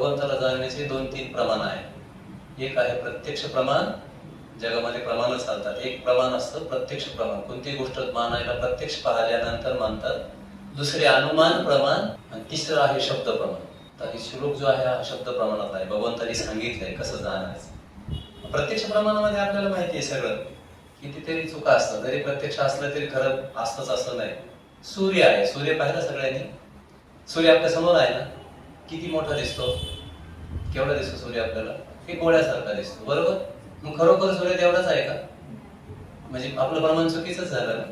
भगवंताला जाणण्याचे 2-3 प्रमाण आहेत. एक आहे प्रत्यक्ष प्रमाण, जगामध्ये प्रमाण चालतात. एक प्रमाण असतं प्रत्यक्ष प्रमाण, कोणती गोष्ट मानायला प्रत्यक्ष पाहिल्यानंतर मानतात. दुसरे अनुमान प्रमाण आणि तिसरं आहे शब्द प्रमाण. तर हे श्लोक जो आहे हा शब्द प्रमाणात आहे. भगवंतांनी सांगितलंय कसं जाणायचं. प्रत्यक्ष प्रमाणामध्ये आपल्याला माहिती आहे सगळं, कितीतरी चुका असतात. जरी प्रत्यक्ष असलं तरी खरं असतंच असं नाही. सूर्य आहे, सूर्य पाहिला सगळ्यांनी. सूर्य आपल्या समोर आहे ना, किती मोठा दिसतो, केवढा दिसतो सूर्य आपल्याला, हे गोळ्यासारखा दिसतो, बरोबर. मग खरोखर सूर्य तेवढाच आहे का? म्हणजे आपलं प्रमाण चुकीच झालं ना.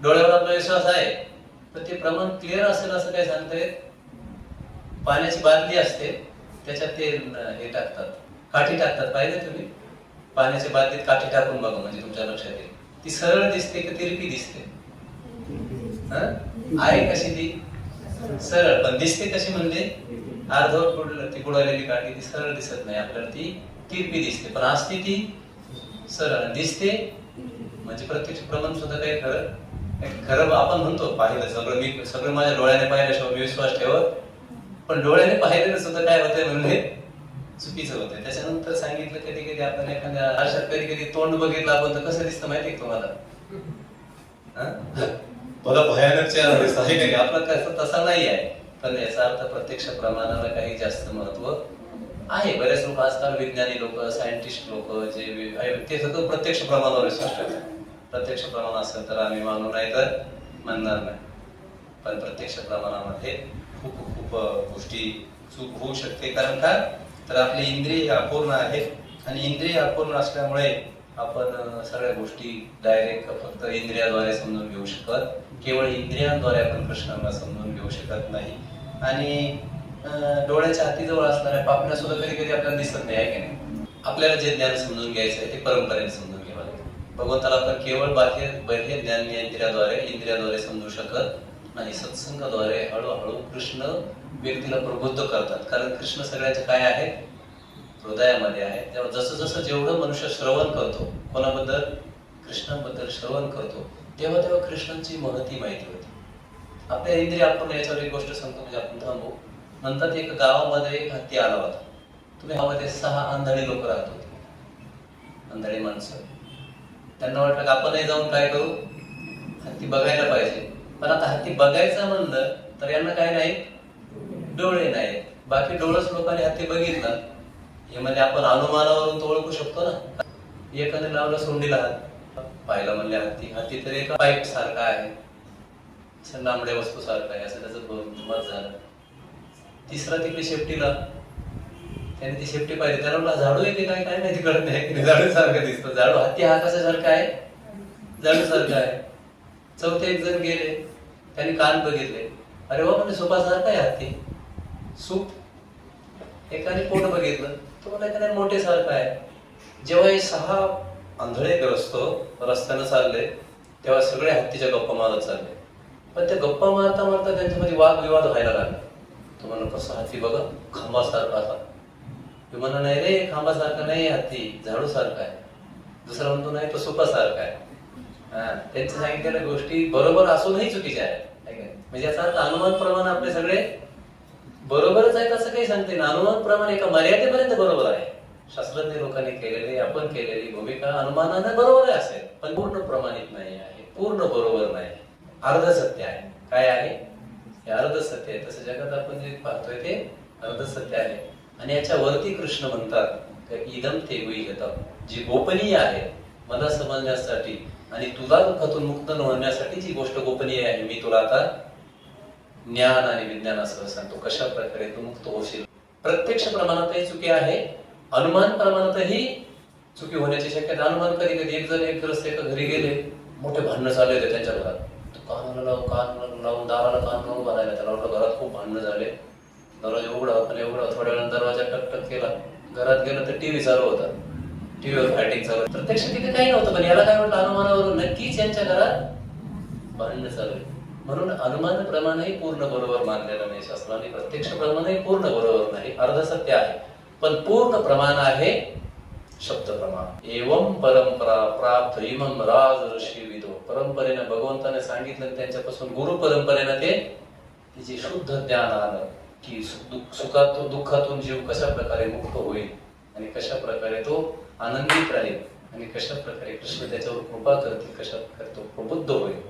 डोळ्यावर आपला विश्वास आहे तर ते प्रमाण क्लिअर असेल असं काय सांगता येत. पाण्याची बादली असते, त्याच्यात ते हे टाकतात, काठी टाकतात, पाहिजे तुम्ही. पाण्याच्या बादलीत काठी टाकून बघा म्हणजे तुमच्या लक्षात येईल. ती सरळ दिसते की तिरपी दिसते? आहे कशी ती? सरळ. पण दिसते कशी म्हणजे अर्धवट ती बुडालेली काठी, ती सरळ दिसत नाही आपल्याला, ती तिरपी दिसते. पण असते ती सरळ दिसते. म्हणजे प्रत्यक्ष प्रमाण सुद्धा काही खरं आपण म्हणतो पाहिलं सगळं, मी सगळं माझ्या डोळ्याने पाहिल्याशिवाय मी विश्वास ठेवत, पण डोळ्याने पाहिलेलं सुद्धा काय होतंय म्हणजे चुकीचं होतंय. त्याच्यानंतर सांगितलं कधी कधी आपण एखाद्या आरशात कधी कधी तोंड बघितलं आपण तर कसं दिसतं माहितीये तुम्हाला? बघा भयानक चेहरा दिसतो आहे का? आपलं कसं तसा नाही आहे. पण याचा अर्थ प्रत्यक्ष प्रमाणाला काही जास्त महत्व आहे. बरेच लोक आजकाल विज्ञानी लोक, सायंटिस्ट लोक जे ते सगळं प्रत्यक्ष प्रमाणावर विश्वास ठेवतात. प्रत्यक्ष प्रमाण असेल तर आम्ही मानू, नाही तर म्हणणार नाही. पण प्रत्यक्ष प्रमाणामध्ये खूप खूप गोष्टी चूक होऊ शकते. कारण का तर आपले इंद्रिय अपूर्ण आहेत आणि इंद्रिय अपूर्ण असल्यामुळे आपण सगळ्या गोष्टी डायरेक्ट फक्त इंद्रियाद्वारे समजून घेऊ शकत, केवळ इंद्रियांद्वारे आपण कृष्णाला समजून घेऊ शकत नाही. आणि डोळ्याच्या हातीजवळ असणाऱ्या पापण्या सुद्धा कधी कधी आपल्याला दिसत नाही, आहे की नाही. आपल्याला जे ज्ञान समजून घ्यायचं आहे ते परंपरेने समजून घ्यावं लागेल. भगवंताला आपण केवळ बाह्य ज्ञान इंद्रियाद्वारे समजू शकत नाही. सत्संगाद्वारे हळूहळू कृष्ण व्यक्तीला प्रबुद्ध करतात. कारण कृष्ण सगळ्याचे काय आहे? हृदयामध्ये आहे. तेव्हा जसं जसं जेवढं मनुष्य श्रवण करतो, कोणाबद्दल? कृष्णाबद्दल श्रवण करतो, तेव्हा तेव्हा कृष्णांची महती माहिती होती. आपल्या इंद्रिय आपण याच्यावर एक गोष्ट सांगतो म्हणजे आपण थांबू. म्हणतात एक गावामध्ये एक हत्ती आला होता. तुम्ही गावामध्ये 6 आंधळी लोक राहत होते, आंधळी माणसं. त्यांना वाटलं की आपणही जाऊन काय करू, हत्ती बघायला पाहिजे. पण आता हत्ती बघायचं म्हणलं तर यांना काय नाही, डोळे नाही. बाकी डोळस लोकांनी हत्ती बघितला हे म्हणजे आपण अनुमानावरून तो ओळखू शकतो ना. एकाने लावला सोंडीला हात, पाहिला म्हणले हत्ती तर एका पाईप सारखा आहे, असं लांबड्या वस्तू सारखा आहे, असं त्याचं मत झालं. तिसरा तिकडे शेपटीला, त्याने ती शेपटी पाहिली, त्याला झाडू येते काय काय माहिती, कळत नाही. झाडू सारखं दिसतो. झाडू, हत्ती हा कशासारखा आहे? झाडू सारखा आहे. चौथे एक जण गेले, त्यांनी कान बघितले, अरे वा म्हणजे सुपासारखा आहे हत्ती, सूप. एकाने पोट बघितलं, तो मला एखाद्या मोठे सारखं आहे. जेव्हा हे 6 आंधळे ग्रस्त रस्त्यानं चालले तेव्हा सगळे हत्तीच्या गप्पा मारत चालले. पण त्या गप्पा मारता मारता त्यांच्यामध्ये वादविवाद व्हायला लागला. तो म्हणून कसं हत्ती बघा खांबासारखा असा, तो म्हणा नाही रे खांबासारखा नाही हत्ती, झाडू सारखा आहे. दुसरा म्हणतो नाही तो सुपासारखा आहे. त्यांच्या सांगितलेल्या गोष्टी बरोबर असूनही चुकीच्या आहेत. म्हणजे याचा अर्थ अनुमान प्रमाण आपले सगळे बरोबरच आहेत असं काही सांगते ना. अनुमान प्रमाण एका मर्यादेपर्यंत बरोबर आहे. शास्त्रज्ञ लोकांनी केलेली, आपण केलेली भूमिका अनुमानाने बरोबर आहे असेल, पण पूर्ण प्रमाणित नाही आहे, पूर्ण बरोबर नाही, अर्ध सत्य आहे. काय आहे? हे अर्ध सत्य आहे. तसं जगात आपण जे पाहतोय ते अर्ध सत्य आहे. आणि याच्या वरती कृष्ण म्हणतात इदम ते गुह्यतम, जी गोपनीय आहे मला समजण्यासाठी आणि तुला दुःखातून मुक्त होण्यासाठी जी गोष्ट गोपनीय आहे, मी तुला आता ज्ञान आणि विज्ञान असं सांगतो कशा प्रकारे तू मुक्त होशील. प्रत्यक्ष प्रमाणातही चुकी आहे, अनुमान प्रमाणातही चुकी होण्याची शक्यता. अनुमान कधी कधी एक जण एक ग्रस्त एका घरी गेले, मोठे भांडणं चालले होते त्यांच्या घरात. कानाला लावून दाराला कान लावून बघायला, त्याला वाटलं घरात खूप भांडणं झाले. दरवाजा उघडा पण एवढा, थोड्या वेळानं दरवाजा टकटक केला, घरात गेलं तर टीव्ही चालू होता, टीव्हीवर फायटिंग चालू होती. प्रत्यक्ष तिथे काही नव्हतं, पण याला काय वाटलं अनुमानावरून नक्कीच यांच्या घरात भांडणं चालू आहे. म्हणून अनुमान प्रमाणही पूर्ण बरोबर मानलेलं नाही शास्त्राने, प्रत्यक्ष प्रमाणही पूर्ण बरोबर नाही, अर्ध सत्य आहे. पण पूर्ण प्रमाण आहे शब्द प्रमाण. एवं परंपरा प्राप्त इमं राज ऋषी विदो. परंपरेनं भगवंताने सांगितलं, त्यांच्यापासून गुरु परंपरेनं ते जे शुद्ध ज्ञान आलं, की दुःखातून जीव कशा प्रकारे मुक्त होईल आणि कशा प्रकारे तो आनंदित राहील आणि कशा प्रकारे कृष्ण त्याच्यावर कृपा करतील, कशा प्रकारे तो प्रबुद्ध होईल.